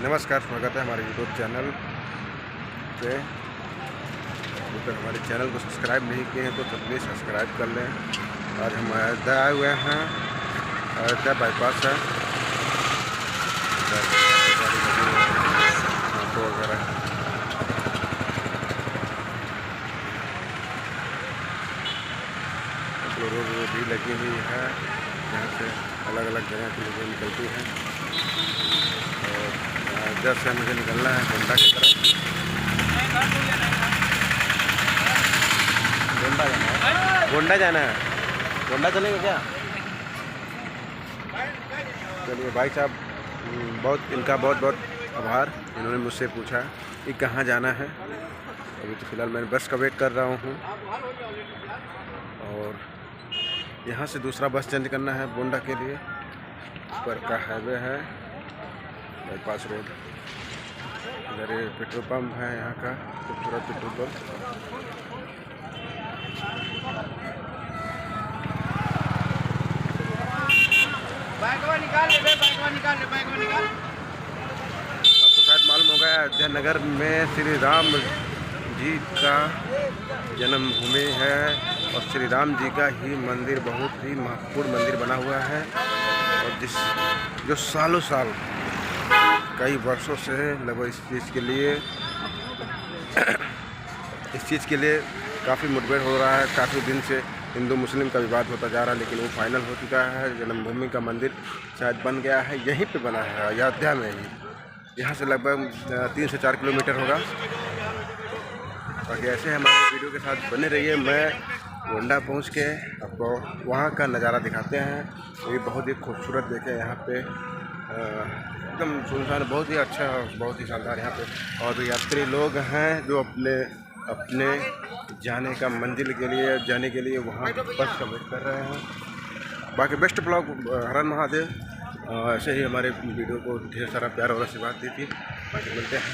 नमस्कार, स्वागत है हमारे यूट्यूब चैनल पे। अभी तक हमारे चैनल को सब्सक्राइब नहीं किए हैं तो प्लीज़ सब्सक्राइब कर लें। आज हम अयोध्या आए हुए हैं। अयोध्या बाईपास है, ऑटो वगैरह रोड भी लगी हुई है, यहाँ से अलग अलग जगह की लोग निकलती हैं। और अयोध्या से मुझे निकलना है गोंडा की तरफ। गोंडा जाना है, गोंडा जाना है। गोंडा चलेंगे क्या? चलिए भाई साहब, इनका बहुत बहुत आभार। इन्होंने मुझसे पूछा कि कहाँ जाना है। अभी तो फ़िलहाल मैं बस का वेट कर रहा हूँ और यहाँ से दूसरा बस चेंज करना है गोंडा के लिए। ऊपर का हाईवे है, बाईपास रोड। इधर ये पेट्रोल पंप है, यहाँ का खूबसूरत पेट्रोल पंप। आपको शायद मालूम होगा, अयोध्या नगर में श्री राम जी का जन्मभूमि है और श्री राम जी का ही मंदिर बहुत ही महत्वपूर्ण मंदिर बना हुआ है। और जो सालों साल कई वर्षों से लगभग इस चीज़ के लिए काफ़ी मुठभेड़ हो रहा है। काफ़ी दिन से हिंदू मुस्लिम का विवाद होता जा रहा है, लेकिन वो फाइनल हो चुका है। जन्मभूमि का मंदिर शायद बन गया है, यहीं पे बना है अयोध्या में ही। यहाँ से लगभग 3 से 4 किलोमीटर होगा। बाकी ऐसे हमारे वीडियो के साथ बने रहिए। मैं गोंडा पहुँच के आपको वहाँ का नज़ारा दिखाते हैं। ये बहुत ही खूबसूरत देखे यहाँ पे, एकदम सुनसान, बहुत ही अच्छा, बहुत ही शानदार यहाँ पे। और यात्री लोग हैं जो अपने जाने का मंजिल के लिए जाने के लिए वहाँ बस का वेट कर रहे हैं। बाकी बेस्ट ब्लॉग, हर हर महादेव। ऐसे ही हमारे वीडियो को ढेर सारा प्यार और आशीर्वाद दीजिए। बाकी मिलते हैं।